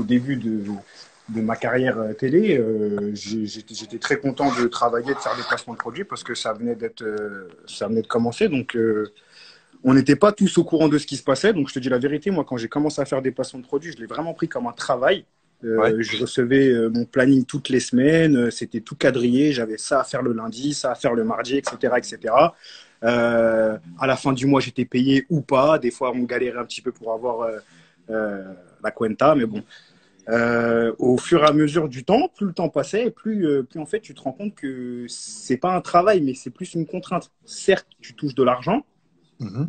début de ma carrière télé, j'étais très content de travailler, de faire des placements de produits parce que ça venait de commencer. Donc, on n'était pas tous au courant de ce qui se passait. Donc, je te dis la vérité, moi, quand j'ai commencé à faire des placements de produits, je l'ai vraiment pris comme un travail. Ouais. Je recevais mon planning toutes les semaines, c'était tout quadrillé, j'avais ça à faire le lundi, ça à faire le mardi, etc. etc. À la fin du mois, j'étais payé ou pas. Des fois, on galérait un petit peu pour avoir la cuenta, mais bon. Au fur et à mesure du temps, plus le temps passait, plus en fait, tu te rends compte que c'est pas un travail, mais c'est plus une contrainte. Certes, tu touches de l'argent. Mhm.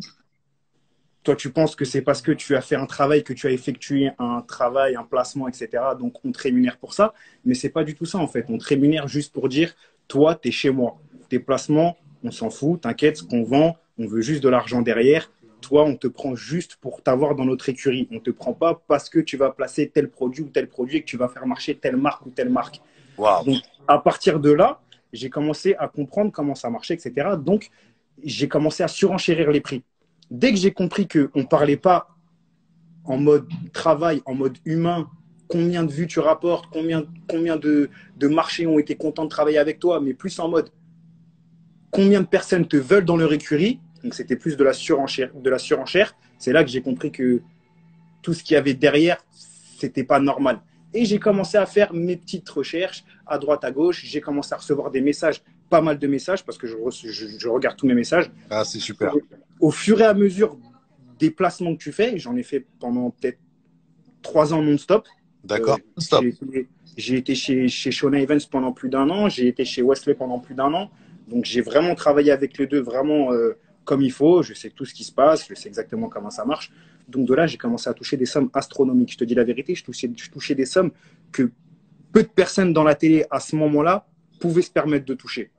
Toi, tu penses que c'est parce que tu as fait un travail, que tu as effectué un travail, un placement, etc. Donc, on te rémunère pour ça. Mais c'est pas du tout ça, en fait. On te rémunère juste pour dire, toi, tu es chez moi. Tes placements, on s'en fout. T'inquiète, ce qu'on vend, on veut juste de l'argent derrière. Toi, on te prend juste pour t'avoir dans notre écurie. On te prend pas parce que tu vas placer tel produit ou tel produit et que tu vas faire marcher telle marque ou telle marque. Waouh. Donc, à partir de là, j'ai commencé à comprendre comment ça marchait, etc. Donc, j'ai commencé à surenchérir les prix. Dès que j'ai compris qu'on ne parlait pas en mode travail, en mode humain, combien de vues tu rapportes, combien de marchés ont été contents de travailler avec toi, mais plus en mode combien de personnes te veulent dans leur écurie, donc c'était plus de la surenchère. C'est là que j'ai compris que tout ce qu'il y avait derrière, c'était pas normal. Et j'ai commencé à faire mes petites recherches à droite, à gauche. J'ai commencé à recevoir des messages, pas mal de messages, parce que je regarde tous mes messages. Ah, c'est super. Au fur et à mesure des placements que tu fais, j'en ai fait pendant peut-être 3 ans non-stop. Euh, D'accord. Stop. j'ai été chez Shona Evans pendant plus d'un an, j'ai été chez Wesley pendant plus d'un an. Donc j'ai vraiment travaillé avec les deux vraiment comme il faut. Je sais tout ce qui se passe, je sais exactement comment ça marche. Donc de là, j'ai commencé à toucher des sommes astronomiques. Je te dis la vérité, je touchais des sommes que peu de personnes dans la télé à ce moment-là pouvaient se permettre de toucher.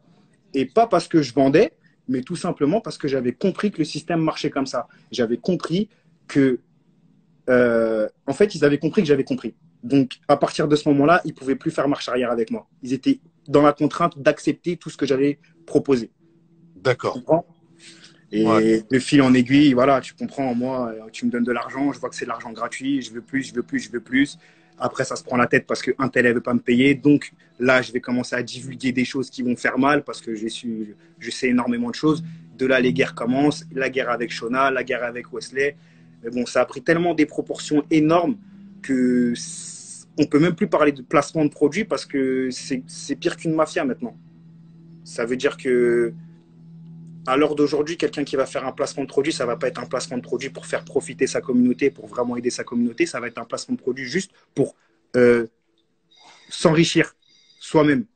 Et pas parce que je vendais, mais tout simplement parce que j'avais compris que le système marchait comme ça. J'avais compris que, en fait, ils avaient compris que j'avais compris. Donc, à partir de ce moment-là, ils ne pouvaient plus faire marche arrière avec moi. Ils étaient dans la contrainte d'accepter tout ce que j'allais proposer. Tu D'accord. comprends? Ouais. Et de fil en aiguille, voilà, tu comprends, moi, tu me donnes de l'argent, je vois que c'est de l'argent gratuit, je veux plus, je veux plus, je veux plus. Après, ça se prend la tête parce qu'un tel, elle veut pas me payer. Donc là, je vais commencer à divulguer des choses qui vont faire mal parce que je sais énormément de choses. De là, les guerres commencent, la guerre avec Shona, la guerre avec Wesley. Mais bon, ça a pris tellement des proportions énormes que on peut même plus parler de placement de produits parce que c'est pire qu'une mafia maintenant. Ça veut dire que à l'heure d'aujourd'hui, quelqu'un qui va faire un placement de produit, ça ne va pas être un placement de produit pour faire profiter sa communauté, pour vraiment aider sa communauté, ça va être un placement de produit juste pour euh, s'enrichir soi-même.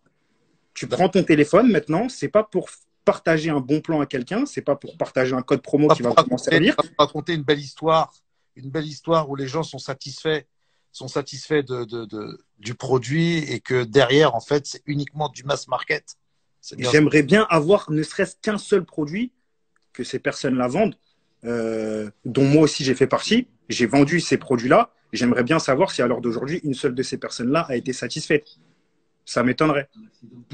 Tu prends ton téléphone maintenant, c'est pas pour partager un bon plan à quelqu'un, c'est pas pour partager un code promo Pas qui va pour vraiment servir. raconter une belle histoire où les gens sont satisfaits du produit et que derrière, en fait, c'est uniquement du mass market. C'est bien ça. J'aimerais bien avoir ne serait-ce qu'un seul produit que ces personnes-là vendent, dont moi aussi j'ai fait partie. J'ai vendu ces produits-là. J'aimerais bien savoir si à l'heure d'aujourd'hui, une seule de ces personnes-là a été satisfaite. Ça m'étonnerait.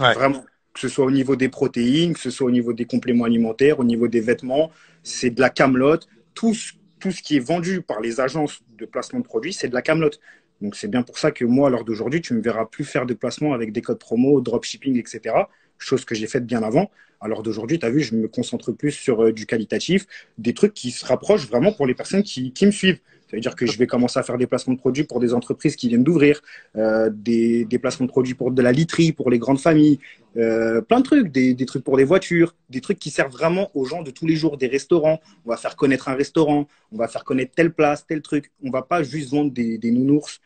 Ouais. Vraiment. Que ce soit au niveau des protéines, que ce soit au niveau des compléments alimentaires, au niveau des vêtements, c'est de la camelote. Tout ce qui est vendu par les agences de placement de produits, c'est de la camelote. Donc c'est bien pour ça que moi, à l'heure d'aujourd'hui, tu ne me verras plus faire de placement avec des codes promo, dropshipping, etc. Chose que j'ai faite bien avant. À l'heure d'aujourd'hui, tu as vu, je me concentre plus sur du qualitatif, des trucs qui se rapprochent vraiment pour les personnes qui me suivent. Ça veut dire que je vais commencer à faire des placements de produits pour des entreprises qui viennent d'ouvrir, des placements de produits pour de la literie, pour les grandes familles, plein de trucs, des trucs pour des voitures, des trucs qui servent vraiment aux gens de tous les jours, des restaurants. On va faire connaître un restaurant, on va faire connaître telle place, tel truc. On va pas juste vendre des nounours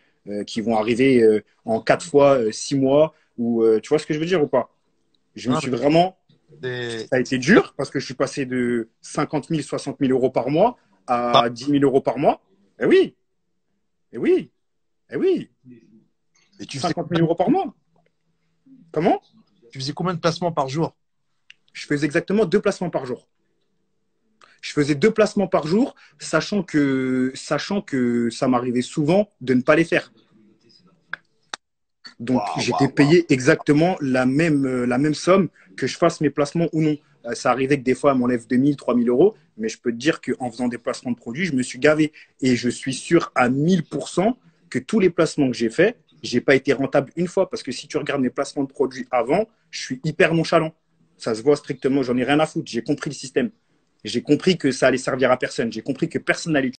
qui vont arriver en 4 fois, 6 mois, ou tu vois ce que je veux dire ou pas? Je me Non, suis vraiment, mais ça a été dur parce que je suis passé de 50 000, 60 000 euros par mois bah, à 10 000 euros par mois. Eh oui, eh oui, eh oui, et 50 000 euros par mois. Comment? tu faisais combien de placements par jour? Je faisais exactement 2 placements par jour. Je faisais 2 placements par jour, sachant que ça m'arrivait souvent de ne pas les faire. Donc, Waouh, j'étais waouh, waouh. payé exactement la même somme que je fasse mes placements ou non. Ça arrivait que des fois, elle m'enlève 2 000, 3 000 euros, mais je peux te dire qu'en faisant des placements de produits, je me suis gavé. Et je suis sûr à 1000% que tous les placements que j'ai faits, j'ai pas été rentable une fois. Parce que si tu regardes mes placements de produits avant, je suis hyper nonchalant. Ça se voit strictement, j'en ai rien à foutre. J'ai compris le système. J'ai compris que ça allait servir à personne. J'ai compris que personne n'allait